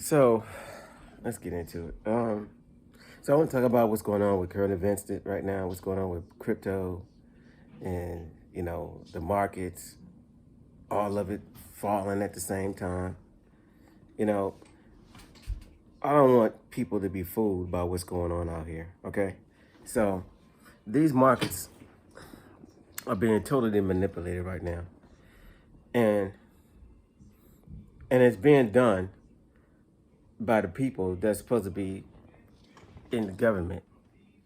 So let's get into it. So I want to talk about what's going on with current events right now. What's going on with crypto and the markets, all of it falling at the same time. You know, I don't want people to be fooled by what's going on out here. Okay, so these markets are being totally manipulated right now, and it's being done by the people that's supposed to be in the government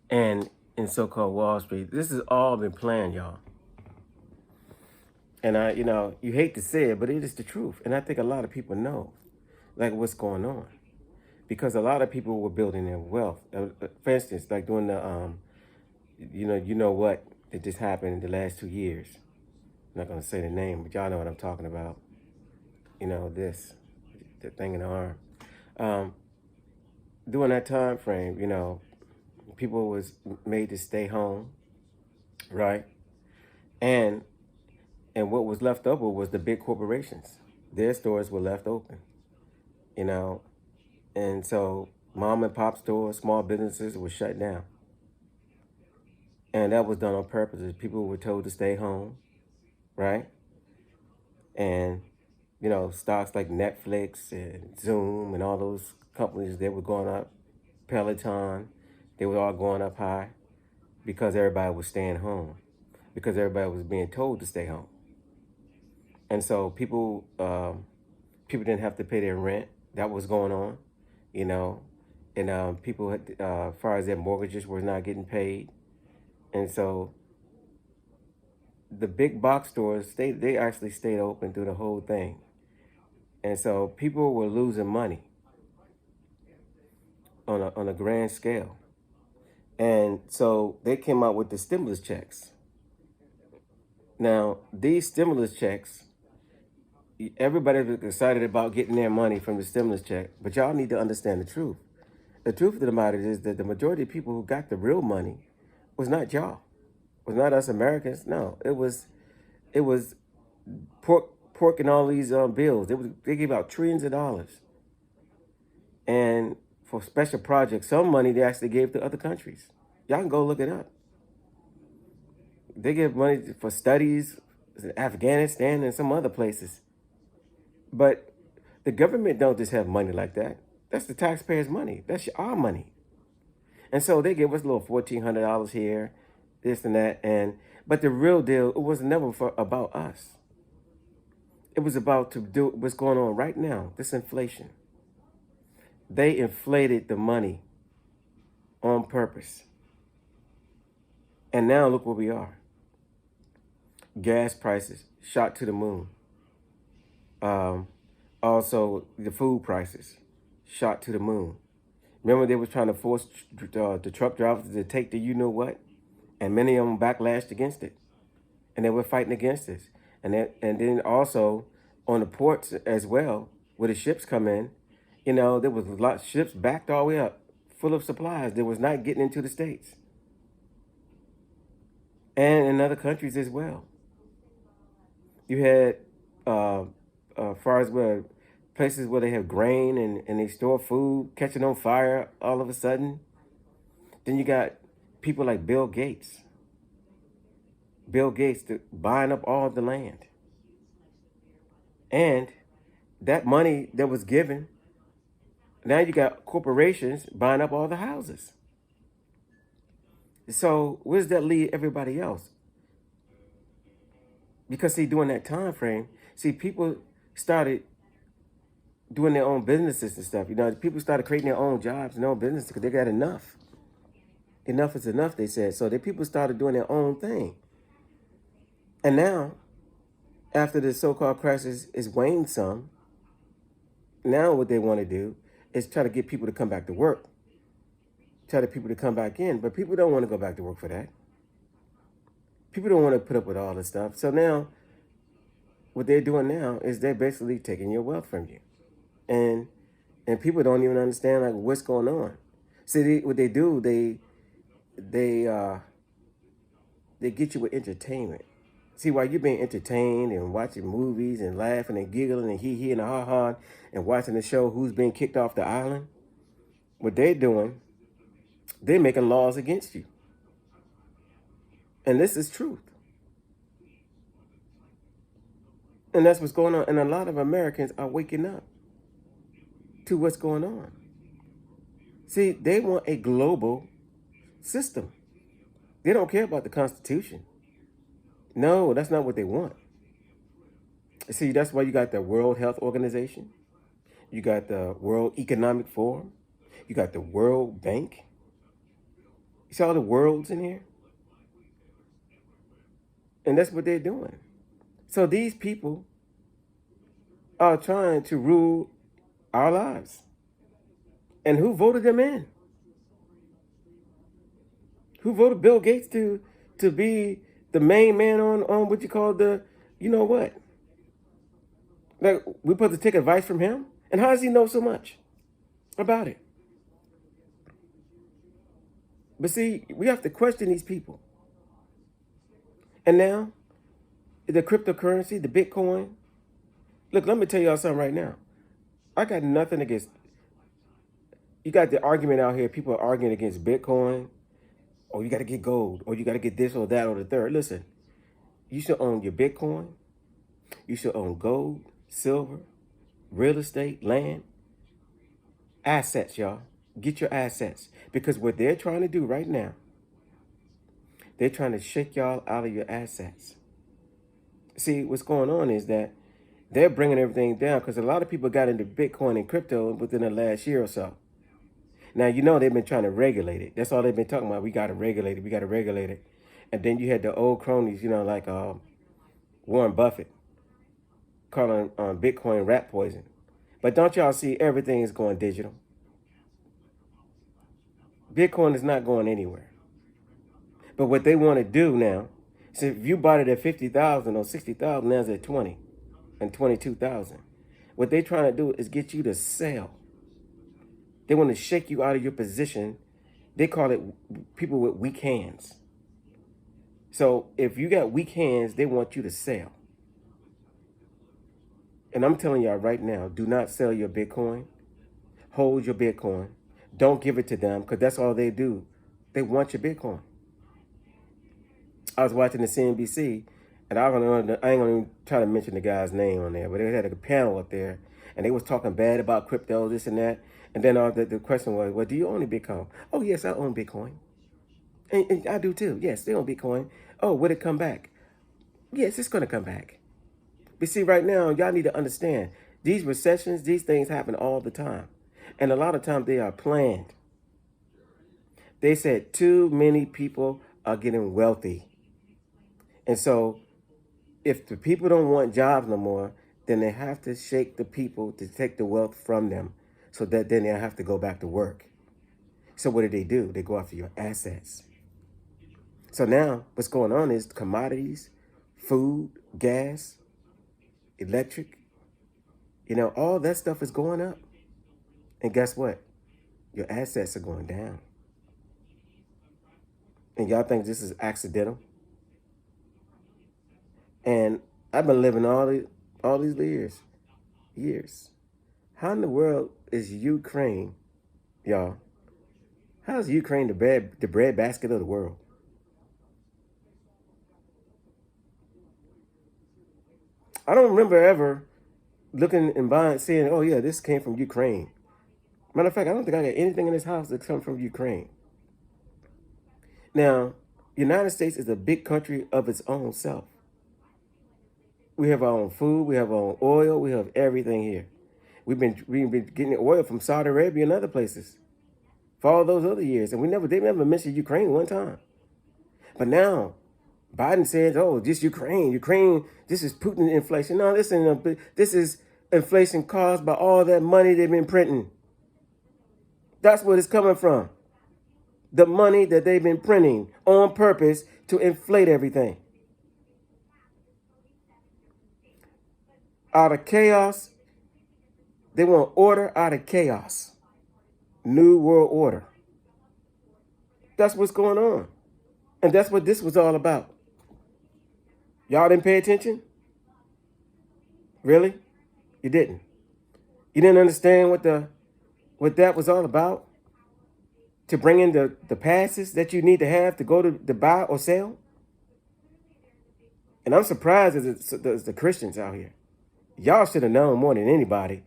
and in so-called Wall Street. This has all been planned, y'all. And you hate to say it, but it is the truth. And I think a lot of people know, like, what's going on, because a lot of people were building their wealth. For instance, like doing the, what that just happened in the last 2 years. I'm not gonna say the name, but y'all know what I'm talking about. The thing in the arm. Um, During that time frame, people was made to stay home, right? And what was left over was the big corporations. Their stores were left open, you know, and so mom and pop stores, small businesses were shut down. And that was done on purpose. People were told to stay home, right? And, stocks like Netflix and Zoom and all those companies, they were going up. Peloton, they were all going up high because everybody was staying home, because everybody was being told to stay home. And so people didn't have to pay their rent. That was going on, you know, and people, as far as their mortgages, were not getting paid. And so the big box stores, they actually stayed open through the whole thing. And so people were losing money on a grand scale. And so they came out with the stimulus checks. Now, these stimulus checks, everybody was excited about getting their money from the stimulus check, but y'all need to understand the truth. The truth of the matter is that the majority of people who got the real money was not y'all, was not us Americans. No, it was pork and all these bills. They gave out trillions of dollars, and for special projects, some money they actually gave to other countries. Y'all can go look it up. They give money for studies in Afghanistan and some other places. But the government don't just have money like that. That's the taxpayers' money. That's our money. And so they give us a little $1,400 here, this and that. But the real deal, it was never about us. It was about to do what's going on right now, this inflation. They inflated the money on purpose. And now look where we are. Gas prices shot to the moon. Also, the food prices shot to the moon. Remember, they were trying to force the truck drivers to take the you-know-what? And many of them backlashed against it. And they were fighting against this. And then also on the ports as well, where the ships come in, there was a lot of ships backed all the way up, full of supplies that was not getting into the States. And in other countries as well. You had, far as where places where they have grain and they store food catching on fire all of a sudden. Then you got people like Bill Gates. Bill Gates buying up all the land. And that money that was given, now you got corporations buying up all the houses. So where does that leave everybody else? Because see, during that time frame, people started doing their own businesses and stuff. People started creating their own jobs and their own businesses because they got enough. Enough is enough, they said. So the people started doing their own thing. And now, after the so-called crisis is waned some, now what they want to do is try to get people to come back to work. Tell the people to come back in. But people don't want to go back to work for that. People don't want to put up with all this stuff. So now, what they're doing now is they're basically taking your wealth from you. And people don't even understand like what's going on. See, what they do, they get you with entertainment. See, while you're being entertained and watching movies and laughing and giggling and hee and ha ha and watching the show Who's Being Kicked Off the Island, what they're doing, they're making laws against you. And this is truth. And that's what's going on. And a lot of Americans are waking up to what's going on. See, they want a global system. They don't care about the Constitution. No, that's not what they want. See, that's why you got the World Health Organization. You got the World Economic Forum. You got the World Bank. You see all the worlds in here? And that's what they're doing. So these people are trying to rule our lives. And who voted them in? Who voted Bill Gates to be the main man on what you call the, you know what? Like, we're supposed to take advice from him? And how does he know so much about it? But see, we have to question these people. And now, the cryptocurrency, the Bitcoin. Look, let me tell y'all something right now. I got nothing against, you got the argument out here, people are arguing against Bitcoin, or you got to get gold, or you got to get this or that or the third. Listen, you should own your Bitcoin. You should own gold, silver, real estate, land, assets, y'all. Get your assets. Because what they're trying to do right now, they're trying to shake y'all out of your assets. See, what's going on is that they're bringing everything down because a lot of people got into Bitcoin and crypto within the last year or so. Now, you know they've been trying to regulate it. That's all they've been talking about. We got to regulate it. We got to regulate it. And then you had the old cronies, you know, like Warren Buffett calling Bitcoin rat poison. But don't y'all see everything is going digital? Bitcoin is not going anywhere. But what they want to do now, so if you bought it at 50,000 or 60,000, now it's at 20 and 22,000. What they're trying to do is get you to sell. They want to shake you out of your position. They call it people with weak hands. So if you got weak hands, they want you to sell. And I'm telling y'all right now, do not sell your Bitcoin. Hold your Bitcoin. Don't give it to them because that's all they do. They want your Bitcoin. I was watching the CNBC, and I ain't gonna even try to mention the guy's name on there, but they had a panel up there, and they was talking bad about crypto, this and that. And then the question was, well, do you own a Bitcoin? Oh, yes, I own Bitcoin. And I do too. Yes, they own Bitcoin. Oh, would it come back? Yes, it's going to come back. But see, right now, y'all need to understand, these recessions, these things happen all the time. And a lot of times they are planned. They said too many people are getting wealthy. And so if the people don't want jobs no more, then they have to shake the people to take the wealth from them so that then they have to go back to work. So what do? They go after your assets. So now what's going on is commodities, food, gas, electric, you know, all that stuff is going up. And guess what? Your assets are going down. And y'all think this is accidental? And I've been living all these years. How in the world is Ukraine, y'all? How is Ukraine the bread basket of the world? I don't remember ever looking and buying, saying, oh yeah, this came from Ukraine. Matter of fact, I don't think I got anything in this house that comes from Ukraine. Now, United States is a big country of its own self. We have our own food, we have our own oil, we have everything here. We've been getting oil from Saudi Arabia and other places for all those other years, and they never mentioned Ukraine one time. But now, Biden says, "Oh, just Ukraine. This is Putin inflation." No, this is inflation caused by all that money they've been printing. That's what it's coming from. The money that they've been printing on purpose to inflate everything. Out of chaos, they want order out of chaos. New world order. That's what's going on. And that's what this was all about. Y'all didn't pay attention? Really? You didn't. You didn't understand what that was all about? To bring in the passes that you need to have to go to buy or sell? And I'm surprised as the Christians out here. Y'all should have known more than anybody.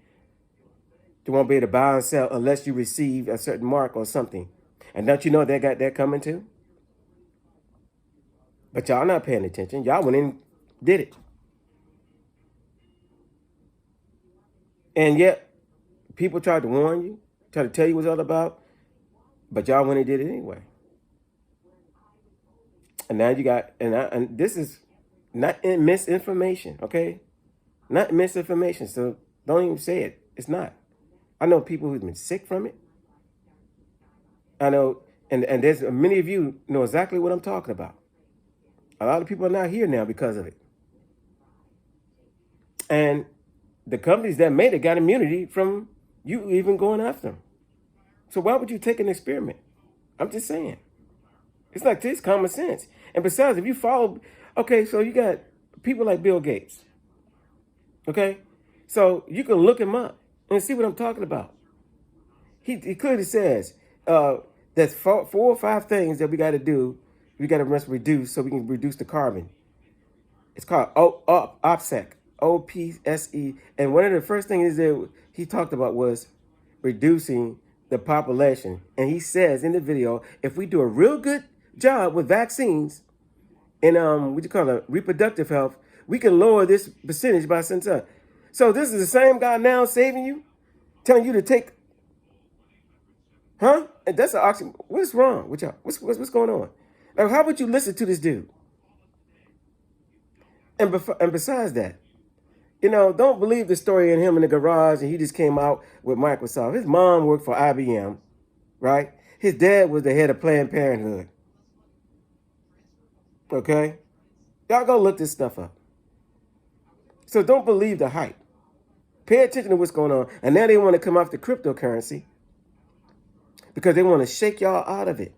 You won't be able to buy and sell unless you receive a certain mark or something. And don't you know they got that coming too? But y'all not paying attention. Y'all went in, did it. And yet, people tried to warn you, tried to tell you what it's all about, but y'all went and did it anyway. And now you got, and this is not misinformation, okay? Not misinformation. So don't even say it. It's not. I know people who've been sick from it. I know, and there's many of you know exactly what I'm talking about. A lot of people are not here now because of it. And the companies that made it got immunity from you even going after them. So why would you take an experiment? I'm just saying. It's like this common sense. And besides, if you follow, okay, so you got people like Bill Gates. Okay? So you can look him up and see what I'm talking about. He clearly says there's four or five things that we got to do. We got to reduce so we can reduce the carbon. It's called OPSEC, OPSE. And one of the first things that he talked about was reducing the population. And he says in the video, if we do a real good job with vaccines and what you call it, reproductive health, we can lower this percentage by some. So this is the same guy now saving you, telling you to take, huh? And that's an oxymoron. What's wrong with y'all? What's going on? Like, how would you listen to this dude? And besides that, don't believe the story in him in the garage and he just came out with Microsoft. His mom worked for IBM, right? His dad was the head of Planned Parenthood. Okay? Y'all go look this stuff up. So don't believe the hype. Pay attention to what's going on. And now they want to come off the cryptocurrency because they want to shake y'all out of it.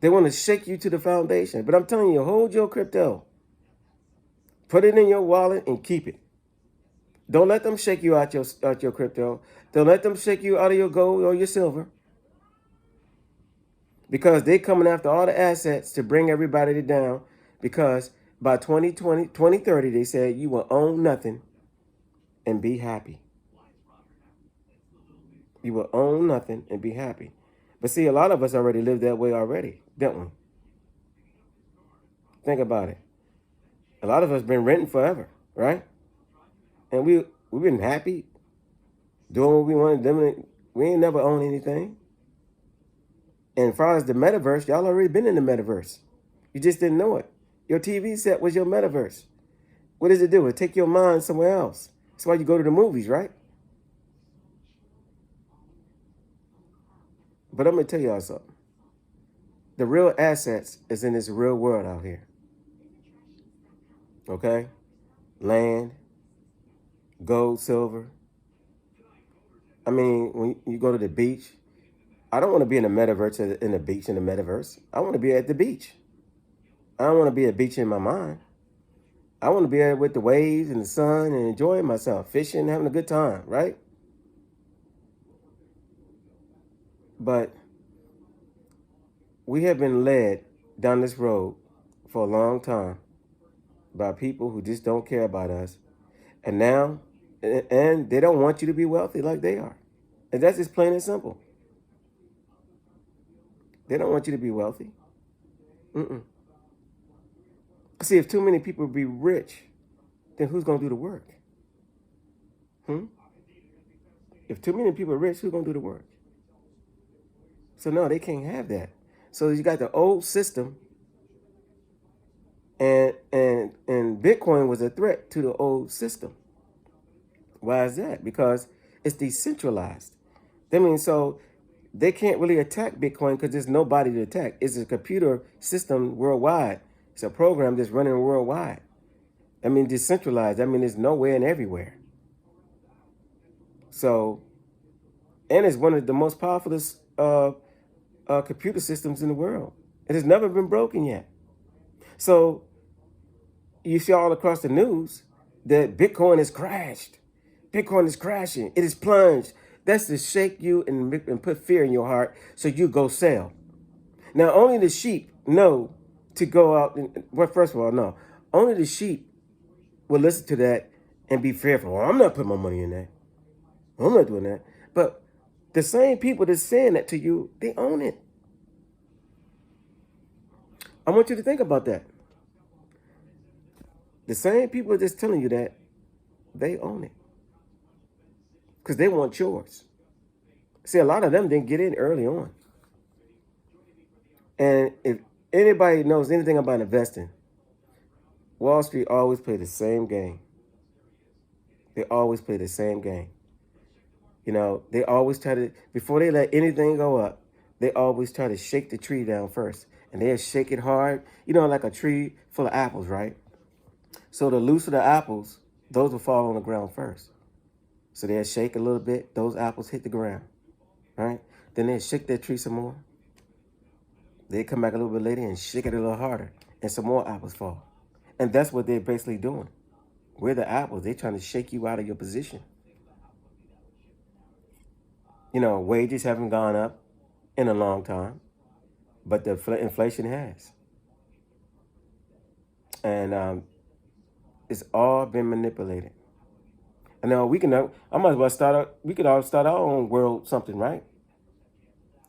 They want to shake you to the foundation. But I'm telling you, hold your crypto. Put it in your wallet and keep it. Don't let them shake you out your crypto. Don't let them shake you out of your gold or your silver. Because they're coming after all the assets to bring everybody down. Because by 2030, they said you will own nothing and be happy. You will own nothing and be happy. But see, a lot of us already live that way already, don't we? Think about it. A lot of us been renting forever, right? And we've been happy doing what we wanted to do. We ain't never owned anything. And as far as the metaverse, y'all already been in the metaverse. You just didn't know it. Your TV set was your metaverse. What does it do? It take your mind somewhere else. That's why you go to the movies, right? But I'm going to tell y'all something. The real assets is in this real world out here. Okay? Land, gold, silver. I mean, when you go to the beach, I don't want to be in the metaverse in the beach in the metaverse. I want to be at the beach. I don't want to be at the beach in my mind. I want to be there with the waves and the sun and enjoying myself, fishing, having a good time, right? But we have been led down this road for a long time by people who just don't care about us. And now, and they don't want you to be wealthy like they are. And that's just plain and simple. They don't want you to be wealthy. See, if too many people be rich, then who's going to do the work? If too many people are rich, who's going to do the work? So no, they can't have that. So you got the old system, and Bitcoin was a threat to the old system. Why is that? Because it's decentralized. That means so they can't really attack Bitcoin because there's nobody to attack. It's a computer system worldwide. It's a program that's running worldwide. I mean, decentralized. I mean, it's nowhere and everywhere. So, and it's one of the most powerful computer systems in the world. It has never been broken yet. So you see all across the news that Bitcoin has crashed. Bitcoin is crashing. It is plunged. That's to shake you and put fear in your heart so you go sell. Now, only the sheep know to go out. Well, first of all, no. Only the sheep will listen to that and be fearful. Well, I'm not putting my money in that. I'm not doing that. But the same people that's saying that to you, they own it. I want you to think about that. The same people that's telling you that, they own it. Because they want yours. See, a lot of them didn't get in early on. And if anybody knows anything about investing, Wall Street always play the same game. They always play the same game. You know, they always try to, before they let anything go up, they always try to shake the tree down first. And they'll shake it hard, you know, like a tree full of apples, right? So the looser the apples, those will fall on the ground first. So they'll shake a little bit, those apples hit the ground, right? Then they'll shake that tree some more. They come back a little bit later and shake it a little harder, and some more apples fall. And that's what they're basically doing. We're the apples. They're trying to shake you out of your position. You know, wages haven't gone up in a long time, but the inflation has. And it's all been manipulated. I know I might as well we could all start our own world something, right?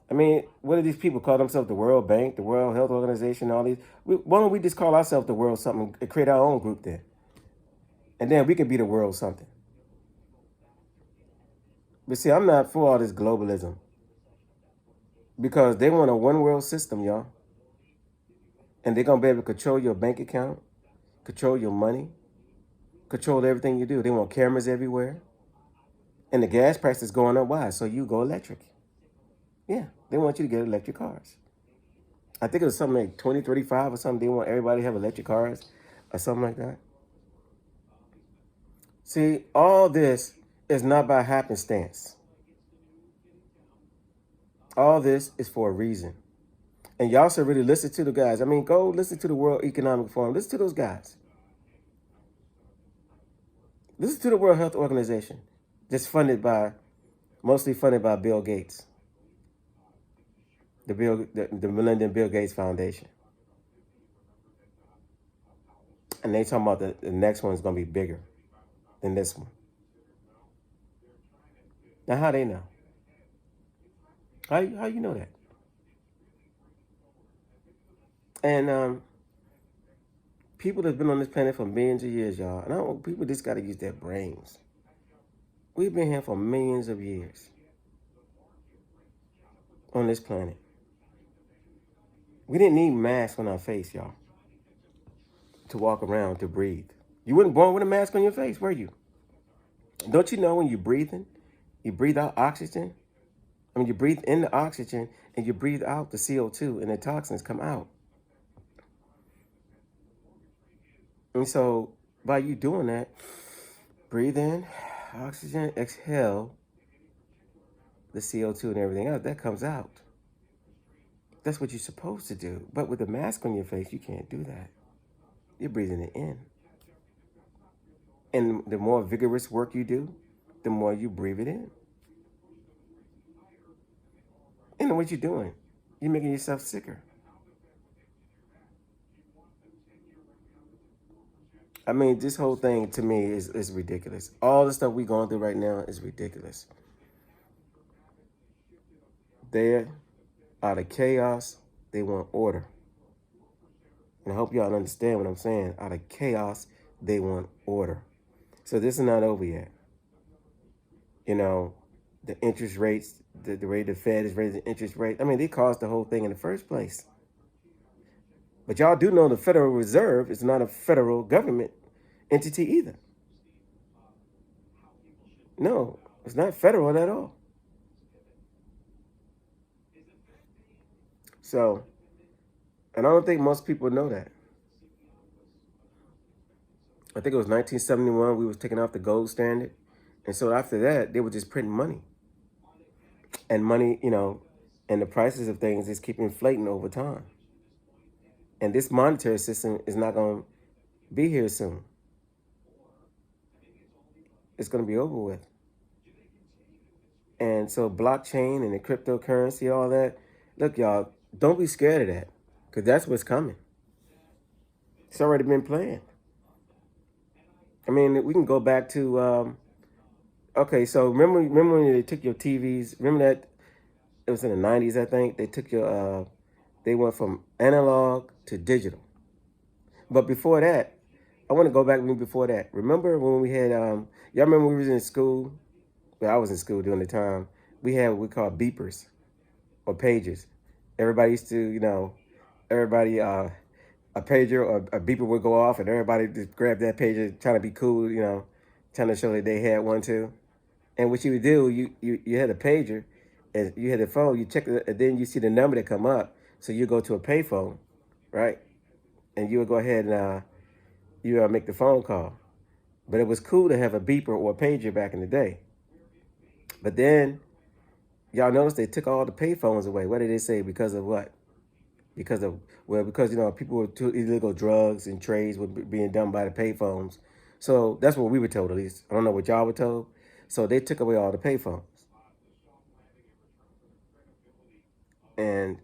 I mean, what do these people call themselves? The World Bank, the World Health Organization, all these. Why don't we just call ourselves the world something and create our own group then? And then we can be the world something. But see, I'm not for all this globalism because they want a one world system, y'all. And they're going to be able to control your bank account, control your money, control everything you do. They want cameras everywhere. And the gas price is going up. Why? So you go electric. Yeah, they want you to get electric cars. I think it was something like 2035 or something. They want everybody to have electric cars or something like that. See, all this is not by happenstance. All this is for a reason. And y'all should really listen to the guys. I mean, go listen to the World Economic Forum. Listen to those guys. Listen to the World Health Organization. Just mostly funded by Bill Gates. The Melinda and Bill Gates Foundation. And they talking about the next one is going to be bigger than this one. Now, how they know? How you know that? And people that's been on this planet for millions of years, y'all. And people just got to use their brains. We've been here for millions of years on this planet. We didn't need masks on our face, y'all, to walk around, to breathe. You weren't born with a mask on your face, were you? Don't you know when you're breathing, you breathe out oxygen? I mean, you breathe in the oxygen and you breathe out the CO2 and the toxins come out. And so by you doing that, breathe in, oxygen, exhale the CO2 and everything else, that comes out. That's what you're supposed to do. But with a mask on your face, you can't do that. You're breathing it in. And the more vigorous work you do, the more you breathe it in. And what you're doing, you're making yourself sicker. I mean, this whole thing to me is ridiculous. All the stuff we're going through right now is ridiculous. They're out of chaos, they want order. And I hope y'all understand what I'm saying. Out of chaos, they want order. So this is not over yet. You know, the interest rates, the rate the Fed is raising interest rate. I mean, they caused the whole thing in the first place. But y'all do know the Federal Reserve is not a federal government entity either. No, it's not federal at all. So, and I don't think most people know that. I think it was 1971, we was taking off the gold standard. And so after that, they were just printing money. And money, you know, and the prices of things just keep inflating over time. And this monetary system is not going to be here soon. It's going to be over with. And so blockchain and the cryptocurrency, all that, look, y'all, don't be scared of that because that's what's coming. It's already been planned. I mean, we can go back to, okay, so remember when they took your TVs? Remember that it was in the 90s, I think? They took they went from analog to digital. But before that, I want to go back before that. Remember when we had, y'all remember when we was in school? Well, I was in school during the time. We had what we call beepers or pagers. Everybody used to, everybody, a pager or a beeper would go off and everybody just grab that pager trying to be cool, trying to show that they had one too. And what you would do, you had a pager and you had a phone, you check it, and then you see the number that come up. So you go to a payphone, right? And you would go ahead and you make the phone call. But it was cool to have a beeper or a pager back in the day. But then y'all notice they took all the payphones away. What did they say? Because of what? Because of, well, because people were too illegal drugs and trades were being done by the payphones. So that's what we were told, at least. I don't know what y'all were told. So they took away all the payphones. And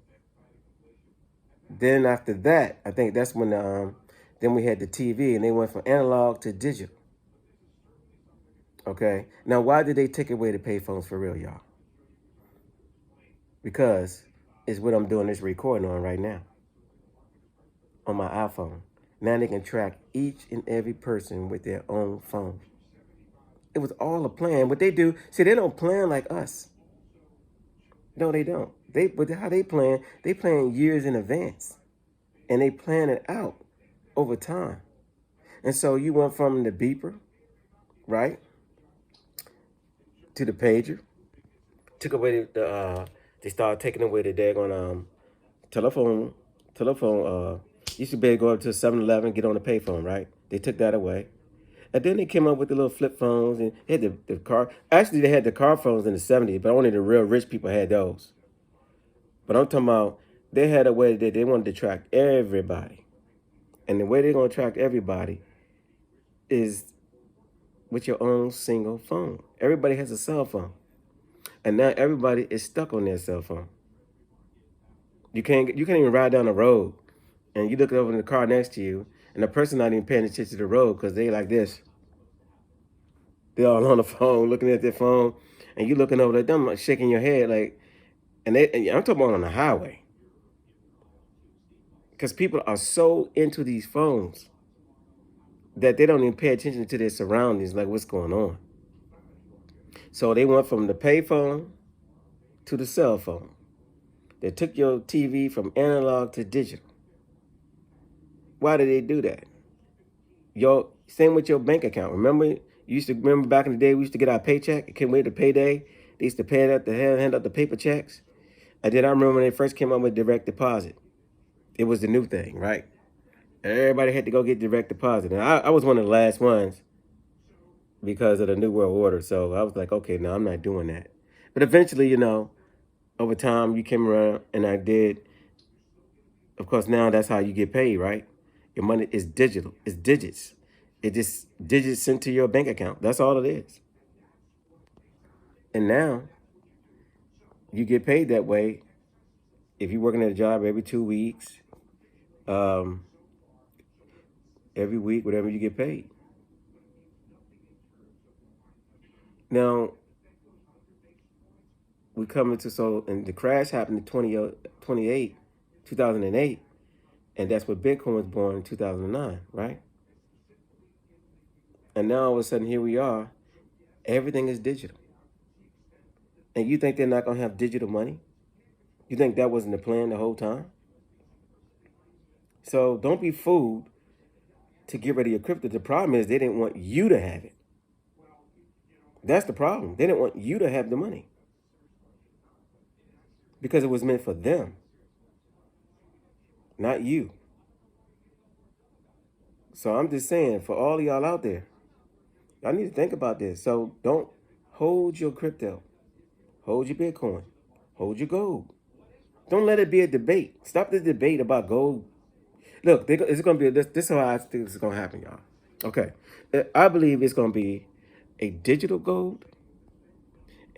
then after that, I think that's when then we had the TV and they went from analog to digital. Okay. Now, why did they take away the payphones for real, y'all? Because it's what I'm doing this recording on right now on my iPhone. Now they can track each and every person with their own phone. It was all a plan. What they do, see, they don't plan like us. No, they don't. But how they plan years in advance, and they plan it out over time. And so you went from the beeper, right, to the pager. Took away they started taking away the daggone telephone. You should be able to go up to 7-Eleven, get on the payphone, right? They took that away. And then they came up with the little flip phones and they had the car. Actually, they had the car phones in the 70s, but only the real rich people had those. But I'm talking about they had a way that they wanted to track everybody. And the way they're going to track everybody is with your own single phone. Everybody has a cell phone. And now everybody is stuck on their cell phone. You can't even ride down the road and you look over in the car next to you and the person not even paying attention to the road because they like this. They're all on the phone, looking at their phone, and you looking over at them, like, shaking your head, like, and I'm talking about on the highway, because people are so into these phones that they don't even pay attention to their surroundings, like what's going on. So they went from the payphone to the cell phone. They took your TV from analog to digital. Why did they do that? Same with your bank account. Remember back in the day, we used to get our paycheck. It came with the payday. They used to hand out the paper checks. I remember when they first came up with direct deposit. It was the new thing, right? Everybody had to go get direct deposit. And I was one of the last ones because of the New World Order. So I was like, okay, no, I'm not doing that. But eventually, over time, you came around and I did. Of course, now that's how you get paid, right? Your money is digital. It's digits. It just digits sent to your bank account. That's all it is. And now you get paid that way if you're working at a job every 2 weeks, every week, whatever you get paid. Now, we come into, and the crash happened in 2008, and that's when Bitcoin was born in 2009, right? And now all of a sudden, here we are, everything is digital. And you think they're not going to have digital money? You think that wasn't the plan the whole time? So don't be fooled to get rid of your crypto. The problem is they didn't want you to have it. That's the problem. They didn't want you to have the money because it was meant for them, not you. So I'm just saying, for all of y'all out there, y'all need to think about this. So don't hold your crypto. Hold your Bitcoin. Hold your gold. Don't let it be a debate. Stop the debate about gold. Look, it's going to be this. This is how I think this is going to happen, y'all. Okay, I believe it's going to be a digital gold,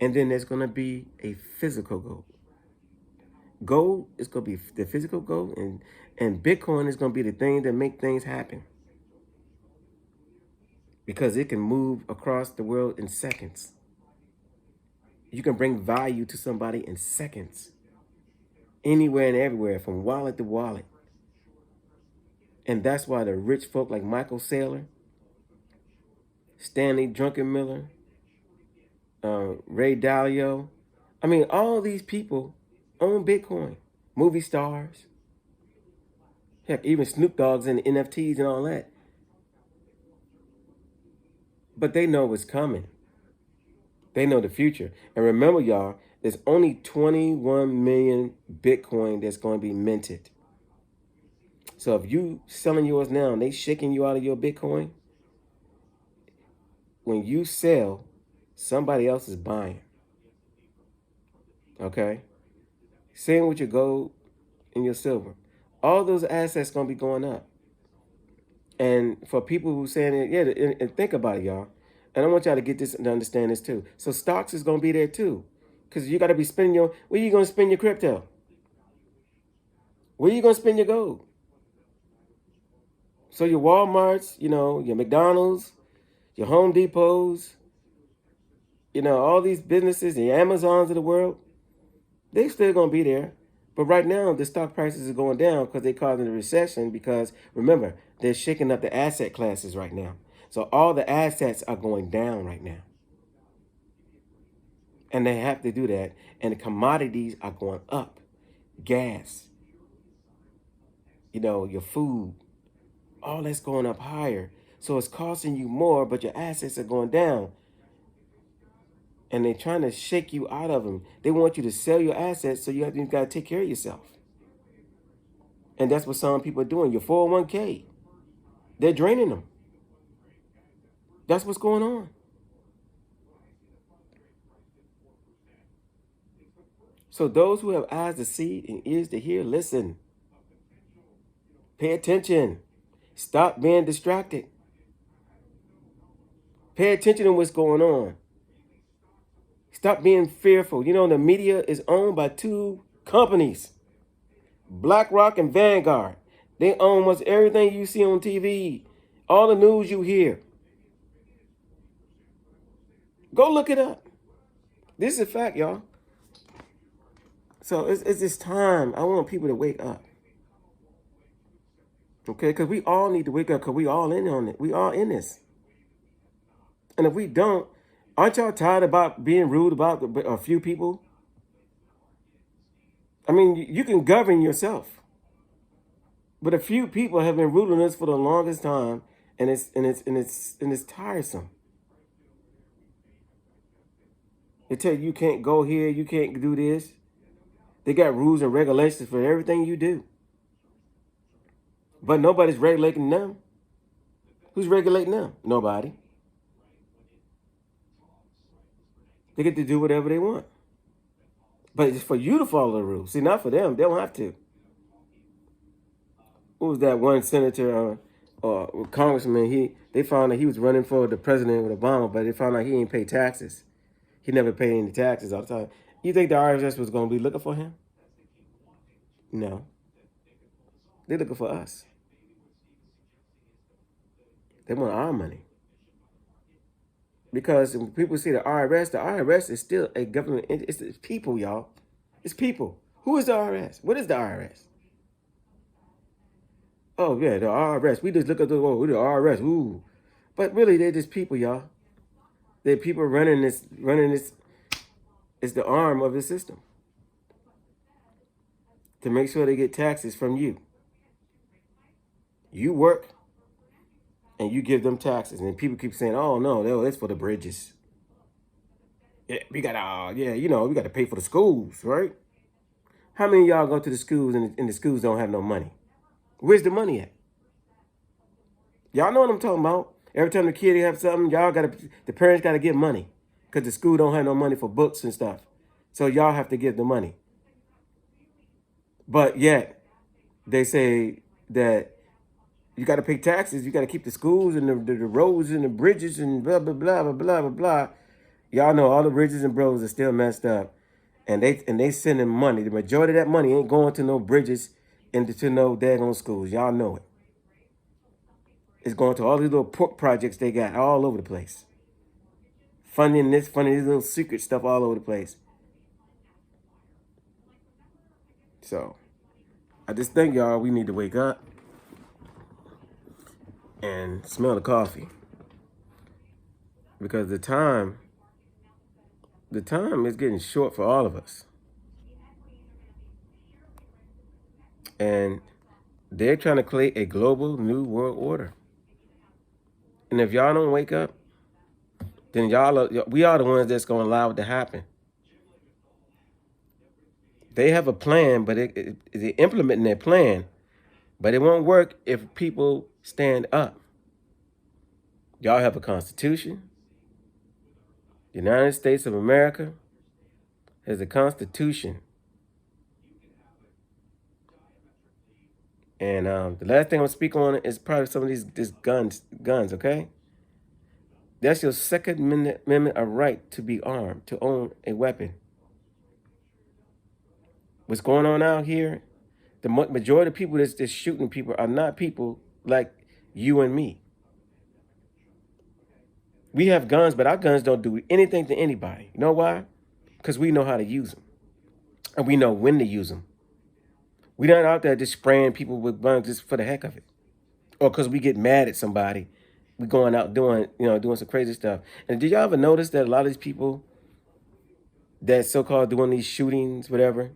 and then there's going to be a physical gold. Gold is going to be the physical gold, and Bitcoin is going to be the thing that make things happen because it can move across the world in seconds. You can bring value to somebody in seconds, anywhere and everywhere, from wallet to wallet. And that's why the rich folk like Michael Saylor, Stanley Druckenmiller, Ray Dalio, I mean, all these people own Bitcoin. Movie stars, heck, even Snoop Dogg's and NFTs and all that. But they know what's coming. They know the future. And remember, y'all, there's only 21 million Bitcoin that's going to be minted. So if you selling yours now and they shaking you out of your Bitcoin, when you sell, somebody else is buying. Okay? Same with your gold and your silver. All those assets going to be going up. And for people who saying it, yeah, and think about it, y'all. And I want y'all to get this and understand this too. So stocks is going to be there too. Because you got to be spending where you going to spend your crypto? Where you going to spend your gold? So your Walmarts, your McDonald's, your Home Depots, all these businesses, the Amazons of the world, they still going to be there. But right now, the stock prices are going down because they're causing a recession because, remember, they're shaking up the asset classes right now. So all the assets are going down right now. And they have to do that. And the commodities are going up. Gas, your food, all that's going up higher. So it's costing you more, but your assets are going down. And they're trying to shake you out of them. They want you to sell your assets so you got to take care of yourself. And that's what some people are doing. Your 401k, they're draining them. That's what's going on. So those who have eyes to see and ears to hear, listen. Pay attention. Stop being distracted. Pay attention to what's going on. Stop being fearful. The media is owned by two companies, BlackRock and Vanguard. They own almost everything you see on TV, all the news you hear. Go look it up. This is a fact, y'all. So it's this time. I want people to wake up. Okay, because we all need to wake up because we all in on it. We all in this. And if we don't, aren't y'all tired about being rude about a few people? I mean, you can govern yourself. But a few people have been ruling us for the longest time, and it's tiresome. They tell you can't go here, you can't do this. They got rules and regulations for everything you do. But nobody's regulating them. Who's regulating them? Nobody. They get to do whatever they want. But it's for you to follow the rules. See, not for them. They don't have to. What was that one senator or congressman? They found that he was running for the president with Obama, but they found out he ain't pay taxes. He never paid any taxes all the time. You think the IRS was going to be looking for him? No. They're looking for us. They want our money. Because when people see the IRS is still a government. It's people, y'all. It's people. Who is the IRS? What is the IRS? Oh, yeah, the IRS. We just look at the IRS. Ooh. But really, they're just people, y'all. They're people running this. It's the arm of the system to make sure they get taxes from you. You work and you give them taxes. And people keep saying, oh, no, that's for the bridges. Yeah, we got to pay for the schools, right? How many of y'all go to the schools and the schools don't have no money? Where's the money at? Y'all know what I'm talking about. Every time the kid have something, the parents got to give money because the school don't have no money for books and stuff. So y'all have to give the money. But yet they say that You got to pay taxes. You got to keep the schools and the roads and the bridges and blah, blah, blah, blah, blah, blah, blah. Y'all know all the bridges and roads are still messed up. And they sending money. The majority of that money ain't going to no bridges and to no daggone schools. Y'all know it. It's going to all these little pork projects they got all over the place. Funding this, funding this little secret stuff all over the place. So I just think y'all, we need to wake up and smell the coffee. Because the time is getting short for all of us. And they're trying to create a global new world order. And if y'all don't wake up, then we are the ones that's going to allow it to happen. They have a plan, but they're implementing their plan, but it won't work if people stand up. Y'all have a constitution. The United States of America has a constitution. And the last thing I'm speaking on is probably some of these guns, okay? That's your Second Amendment, a right to be armed, to own a weapon. What's going on out here, the majority of people that's shooting people are not people like you and me. We have guns, but our guns don't do anything to anybody. You know why? Because we know how to use them. And we know when to use them. We're not out there just spraying people with guns just for the heck of it. Or because we get mad at somebody. We going out doing some crazy stuff. And did y'all ever notice that a lot of these people that so-called doing these shootings, whatever,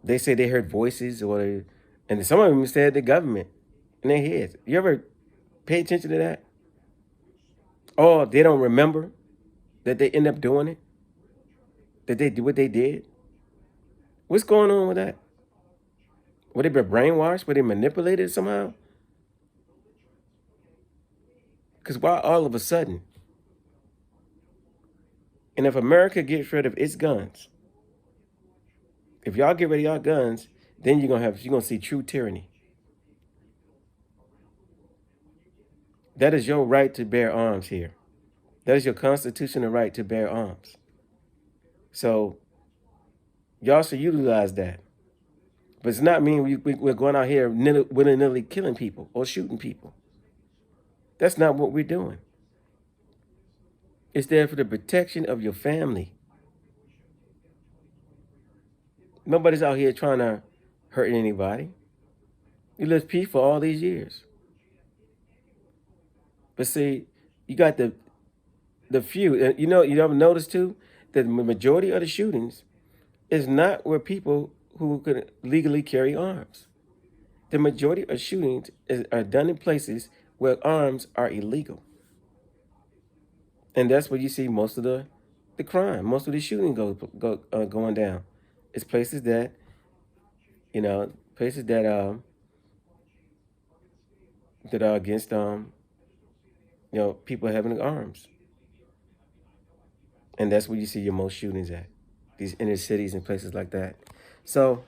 they say they heard voices, and some of them said the government in their heads. You ever pay attention to that? Oh, they don't remember that they end up doing it? That they do what they did? What's going on with that? Were they been brainwashed? Were they manipulated somehow? Because why all of a sudden? And if America gets rid of its guns, if y'all get rid of y'all guns, then you're gonna see true tyranny. That is your right to bear arms here. That is your constitutional right to bear arms. So y'all should utilize that. But it's not mean we're going out here willy-nilly killing people or shooting people. That's not what we're doing. It's there for the protection of your family. Nobody's out here trying to hurt anybody. You lived peaceful all these years. But see, you got the few. You ever notice too that the majority of the shootings is not where people who could legally carry arms. The majority of shootings are done in places where arms are illegal. And that's where you see most of the crime, most of the shooting going down. It's places that, that are against people having arms. And that's where you see your most shootings at, these inner cities and places like that. So,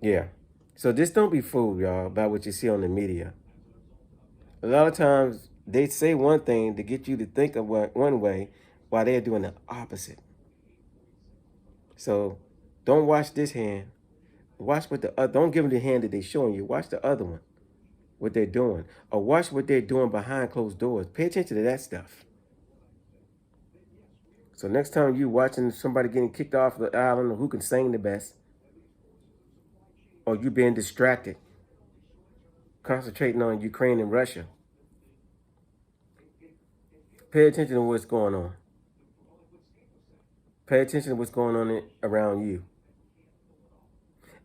yeah. So just don't be fooled, y'all, by what you see on the media. A lot of times they say one thing to get you to think of one way while they're doing the opposite. So don't watch this hand. Watch what don't give them the hand that they're showing you. Watch the other one, what they're doing. Or watch what they're doing behind closed doors. Pay attention to that stuff. So next time you watching somebody getting kicked off the island or who can sing the best, or you being distracted, concentrating on Ukraine and Russia, pay attention to what's going on. Pay attention to what's going on around you.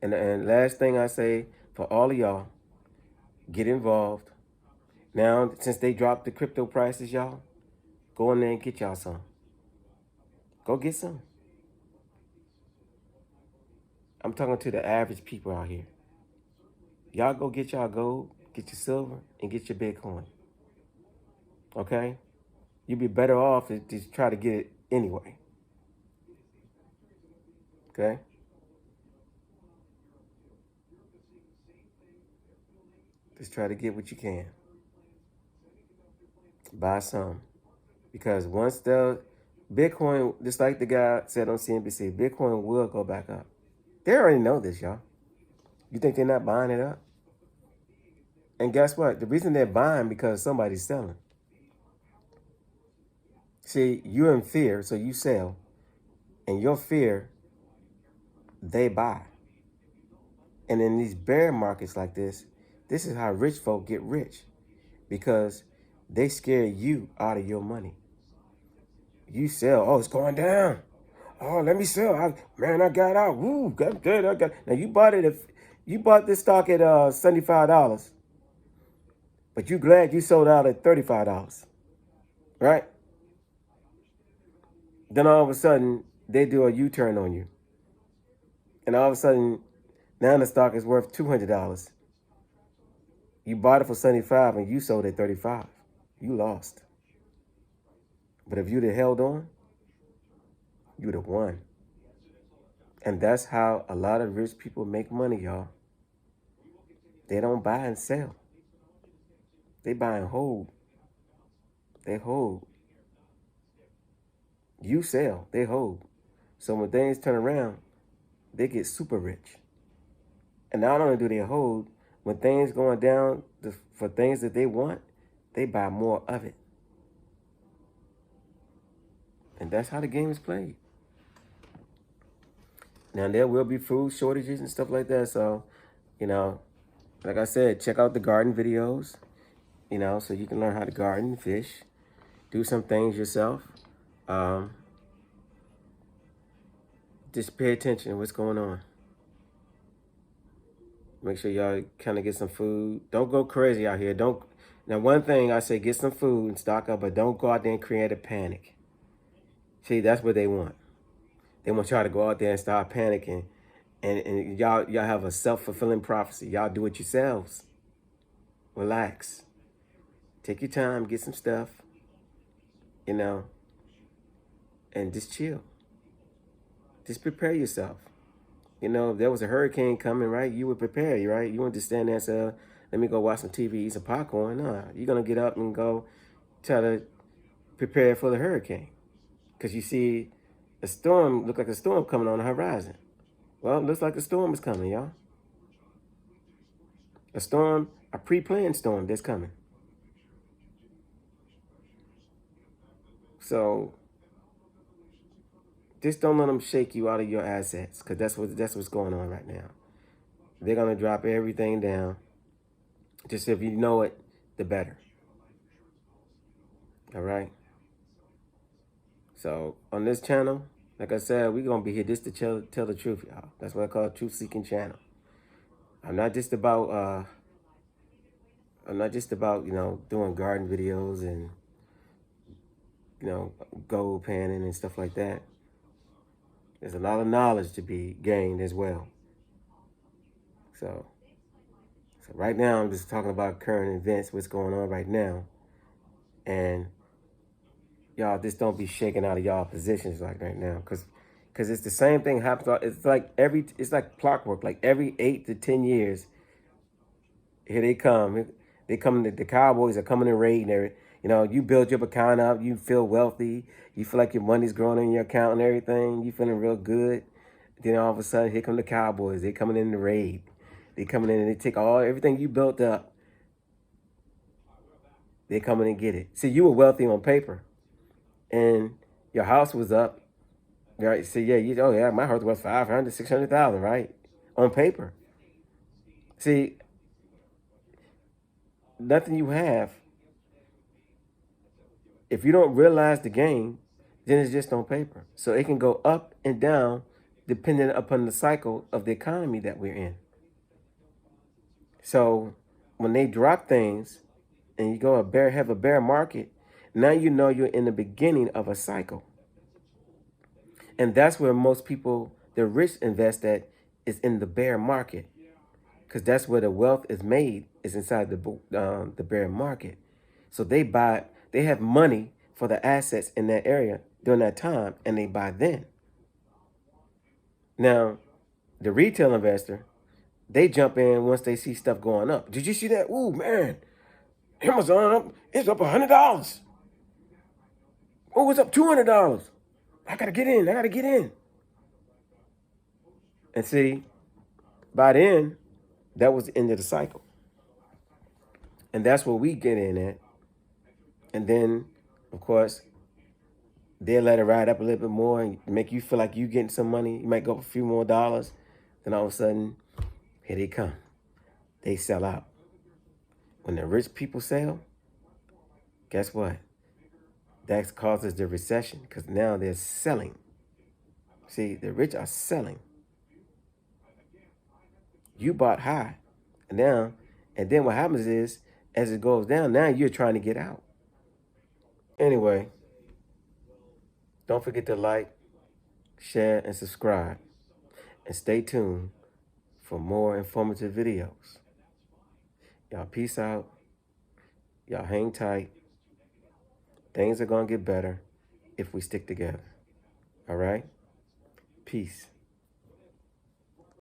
And last thing I say for all of y'all, get involved. Now, since they dropped the crypto prices, y'all, go in there and get y'all some. Go get some. I'm talking to the average people out here. Y'all go get y'all gold, get your silver, and get your Bitcoin. Okay? You'd be better off to just try to get it anyway. Okay? Just try to get what you can. Buy some. Because once the Bitcoin, just like the guy said on CNBC, Bitcoin will go back up. They already know this, y'all. You think they're not buying it up? And guess what? The reason they're buying because somebody's selling. See, you're in fear, so you sell. And your fear, they buy. And in these bear markets like this is how rich folk get rich. Because they scare you out of your money. You sell, oh, it's going down. Oh, let me sell. I got out. Woo, got good. I got. Now you bought it. You bought this stock at $75, but you glad you sold out at $35, right? Then all of a sudden they do a U-turn on you, and all of a sudden now the stock is worth $200. You bought it for 75 and you sold at 35. You lost. But if you'd have held on, you'd have won. And that's how a lot of rich people make money, y'all. They don't buy and sell. They buy and hold. They hold. You sell, they hold. So when things turn around, they get super rich. And not only do they hold, when things going down for things that they want, they buy more of it. And that's how the game is played. Now, there will be food shortages and stuff like that. So, like I said, check out the garden videos, so you can learn how to garden, fish, do some things yourself. Just pay attention to what's going on. Make sure y'all kind of get some food. Don't go crazy out here. Now, one thing I say, get some food and stock up, but don't go out there and create a panic. See, that's what they want. They want y'all to go out there and start panicking. And y'all have a self-fulfilling prophecy. Y'all do it yourselves. Relax. Take your time, get some stuff, and just chill. Just prepare yourself. If there was a hurricane coming, right, you would prepare, right? You wouldn't just stand there and say, let me go watch some TV, eat some popcorn. No, you're going to get up and go try to prepare for the hurricane. Because you see a storm, look like a storm coming on the horizon. Well, it looks like a storm is coming, y'all. A storm, a pre-planned storm that's coming. So just don't let them shake you out of your assets, because that's what's going on right now. They're going to drop everything down. Just if you know it, the better. All right? So on this channel, like I said, we're going to be here just to tell the truth, y'all. That's what I call a truth-seeking channel. I'm not just about, doing garden videos and, gold panning and stuff like that. There's a lot of knowledge to be gained as well. So right now, I'm just talking about current events, what's going on right now. And y'all just don't be shaking out of y'all positions like right now. Because it's the same thing happens. It's like clockwork. Like every 8 to 10 years, here they come. The Cowboys are coming and raiding. You build your account up. You feel wealthy. You feel like your money's growing in your account and everything. You feeling real good. Then all of a sudden, here come the Cowboys. They coming in to raid. They coming in and they take everything you built up. They come in and get it. See, you were wealthy on paper. And your house was up. Right? So yeah, my house was 500, 600,000, right? On paper. See, nothing you have, if you don't realize the game, then it's just on paper. So it can go up and down depending upon the cycle of the economy that we're in. So when they drop things and you have a bear market, now you know you're in the beginning of a cycle. And that's where most people, the rich, invest at, is in the bear market. Because that's where the wealth is made, is inside the bear market. So they have money for the assets in that area during that time, and they buy then. Now, the retail investor, they jump in once they see stuff going up. Did you see that? Ooh, man, Amazon it's up $100. Oh, it's up $200. I gotta get in. I gotta get in. And see, by then, that was the end of the cycle. And that's where we get in at. And then, of course, they'll let it ride up a little bit more and make you feel like you getting some money. You might go up a few more dollars. Then all of a sudden, here they come. They sell out. When the rich people sell, guess what? That causes the recession because now they're selling. See, the rich are selling. You bought high. And then what happens is, as it goes down, now you're trying to get out. Anyway, don't forget to like, share, and subscribe. And stay tuned for more informative videos. Y'all peace out. Y'all hang tight. Things are going to get better if we stick together. All right? Peace.